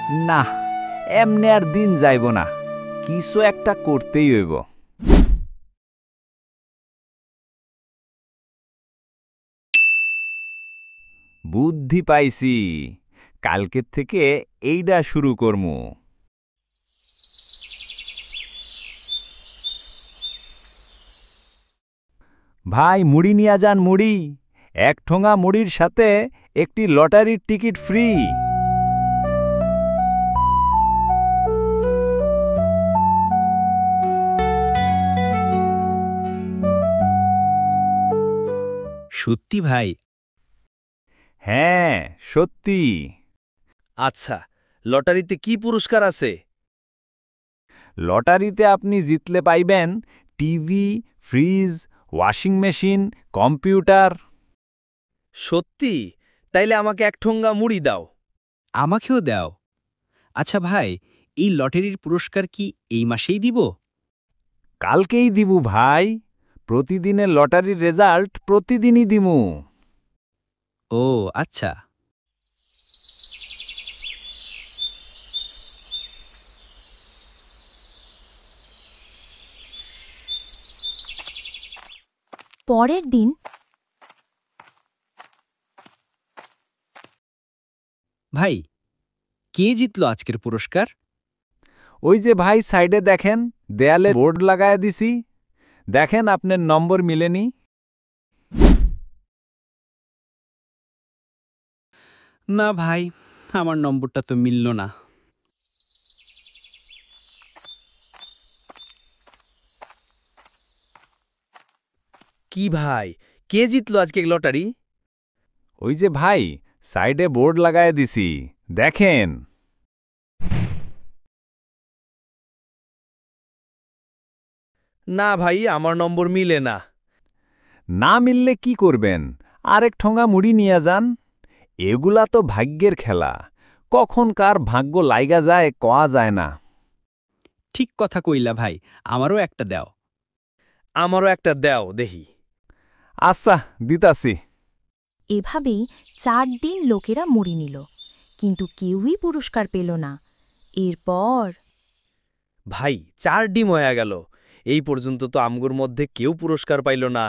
না, এমনে আর দিন যাইব না, কিছু একটা করতেই হইব। বুদ্ধি পাইছি, কালকের থেকে এইডা শুরু করমু। ভাই মুড়ি নিয়া যান, মুড়ি। এক ঠোঙা মুড়ির সাথে একটি লটারির টিকিট ফ্রি। সত্যি ভাই? হ্যাঁ, সত্যি। আচ্ছা, লটারিতে কি পুরস্কার আছে? লটারিতে আপনি জিতলে পাইবেন TV, fridge, washing machine, computer. সত্যি? তাইলে আমাকে এক ঠোঙ্গা মুড়ি দাও। আমাকেও দাও। আচ্ছা ভাই, এই লটারির পুরস্কার কি এই মাসেই দিব? কালকেই দিবু ভাই, প্রতিদিনের লটারির রেজাল্ট প্রতিদিনই দিমু। ও আচ্ছা। পরের দিন ভাই, কে জিতলো আজকের পুরস্কার? ওই যে ভাই সাইডে দেখেন, দেয়ালে বোর্ড লাগায় দিছি, দেখেন আপনার নম্বর মিলেনি। না ভাই, আমার নম্বরটা তো মিলল না। কি ভাই, কে জিতলো আজকে লটারি? ওই যে ভাই সাইডে বোর্ড লাগায় দিছি, দেখেন। না ভাই, আমার নম্বর মিলে না। না মিললে কি করবেন? আরেক ঠোঙা মুড়ি নিয়ে যান। এগুলা তো ভাগ্যের খেলা, কখন কার ভাগ্য লাইগা যায় কয়া যায় না। ঠিক কথা কইলা ভাই, আমারও একটা দাও। আমারও একটা দাও দেহি। আচ্ছা, দিতাছি। এভাবেই 4 দিন লোকেরা মুড়ি নিল, কিন্তু কেউই পুরস্কার পেল না। এরপর ভাই, 4 ডিম হয়ে গেল। এই পর্যন্ত তো আমগুর মধ্যে কেউ পুরস্কার পাইল না।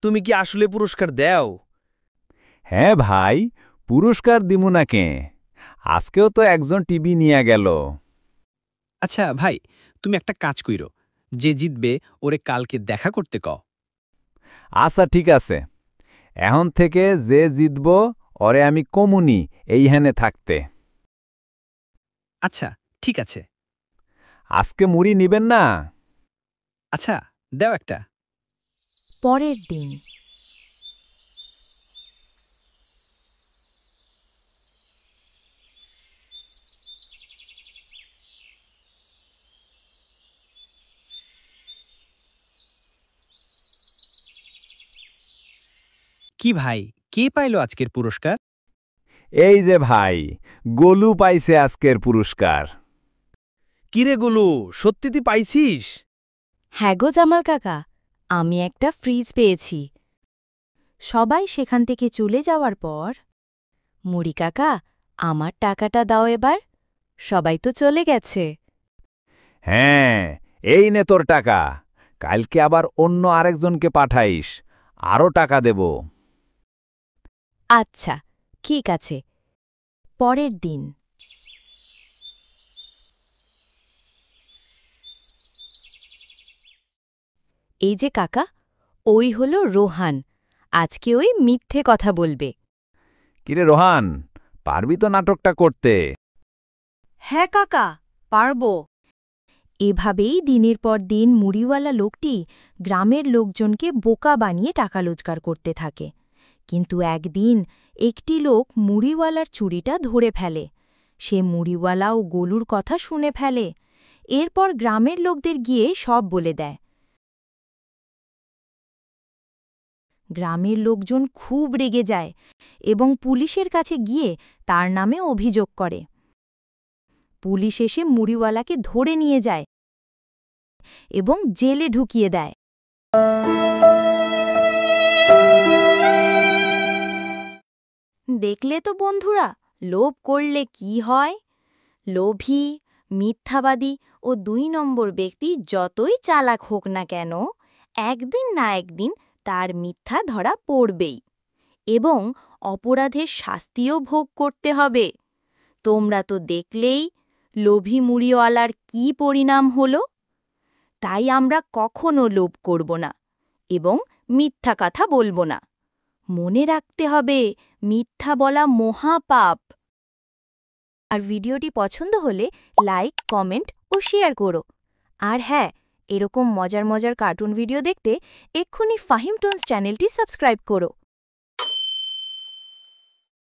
তুমি কি আসলে পুরস্কার দাও? হ্যাঁ ভাই, পুরস্কার দিমু না কে? আজকেও তো একজন টিভি নিয়ে গেল। আচ্ছা ভাই, তুমি একটা কাজ কইরো, যে জিতবে ওরে কালকে দেখা করতে কও। আচ্ছা ঠিক আছে, এখন থেকে যে জিতব ওরে আমি কমুনি এইখানে থাকতে। আচ্ছা ঠিক আছে। আজকে মুড়ি নিবেন না? আচ্ছা, দাও একটা। পরের দিন কি ভাই, কে পাইলো আজকের পুরস্কার? এই যে ভাই, গোলু পাইছে আজকের পুরস্কার। কিরে গুলু, সত্যি তুই পাইছিস? হ্যাঁ গো জামাল কাকা, আমি একটা ফ্রিজ পেয়েছি। সবাই সেখান থেকে চলে যাওয়ার পর মুড়ি কাকা, আমার টাকাটা দাও এবার, সবাই তো চলে গেছে। হ্যাঁ, এই নে তোর টাকা, কালকে আবার অন্য আরেকজনকে পাঠাইস, আরও টাকা দেব। আচ্ছা ঠিক আছে। পরের দিন এই যে কাকা, ওই হলো রোহান, আজকে ওই মিথ্যে কথা বলবে। কিরে রোহান, পারবি তো নাটকটা করতে? হ্যাঁ কাকা, পারব। এভাবেই দিনের পর দিন মুড়িওয়ালা লোকটি গ্রামের লোকজনকে বোকা বানিয়ে টাকা রোজগার করতে থাকে। কিন্তু একদিন একটি লোক মুড়িওয়ালার চুরিটা ধরে ফেলে। সে মুড়িওয়ালা ও গোলুর কথা শুনে ফেলে। এরপর গ্রামের লোকদের গিয়ে সব বলে দেয়। গ্রামের লোকজন খুব রেগে যায় এবং পুলিশের কাছে গিয়ে তার নামে অভিযোগ করে। পুলিশ এসে মুড়িওয়ালাকে ধরে নিয়ে যায় এবং জেলে ঢুকিয়ে দেয়। দেখলে তো বন্ধুরা, লোভ করলে কি হয়? লোভী, মিথ্যাবাদী ও ২ নম্বর ব্যক্তি যতই চালাক হোক না কেন, একদিন না একদিন তার মিথ্যা ধরা পড়বেই এবং অপরাধের শাস্তিও ভোগ করতে হবে। তোমরা তো দেখলেই লোভী মুড়িওয়ালার কি পরিণাম হলো। তাই আমরা কখনো লোভ করব না এবং মিথ্যা কথা বলবো না। মনে রাখতে হবে, মিথ্যা বলা মহাপাপ। আর ভিডিওটি পছন্দ হলে লাইক, কমেন্ট ও শেয়ার করো। আর হ্যাঁ, এরকম মজার মজার কার্টুন ভিডিও দেখতে এক্ষুনি ফাহিম টোনস চ্যানেলটি সাবস্ক্রাইব করো।